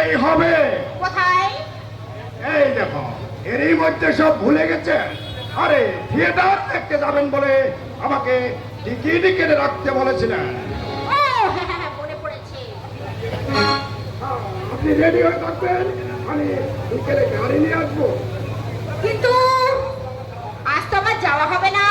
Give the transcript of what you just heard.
যেতেই হবে। কোথায়? এই দেখো, এরই মধ্যে সব ভুলে গেছে। আরে থিয়েটার দেখতে যাবেন বলে আমাকে টিকিট কেটে রাখতে বলেছিলেন। ও হ্যাঁ হ্যাঁ মনে পড়েছে। আপনি রেডি হয়ে থাকবেন, আমি বিকেলে গাড়ি নিয়ে আসবো। কিন্তু আজ তো আমার যাওয়া হবে না।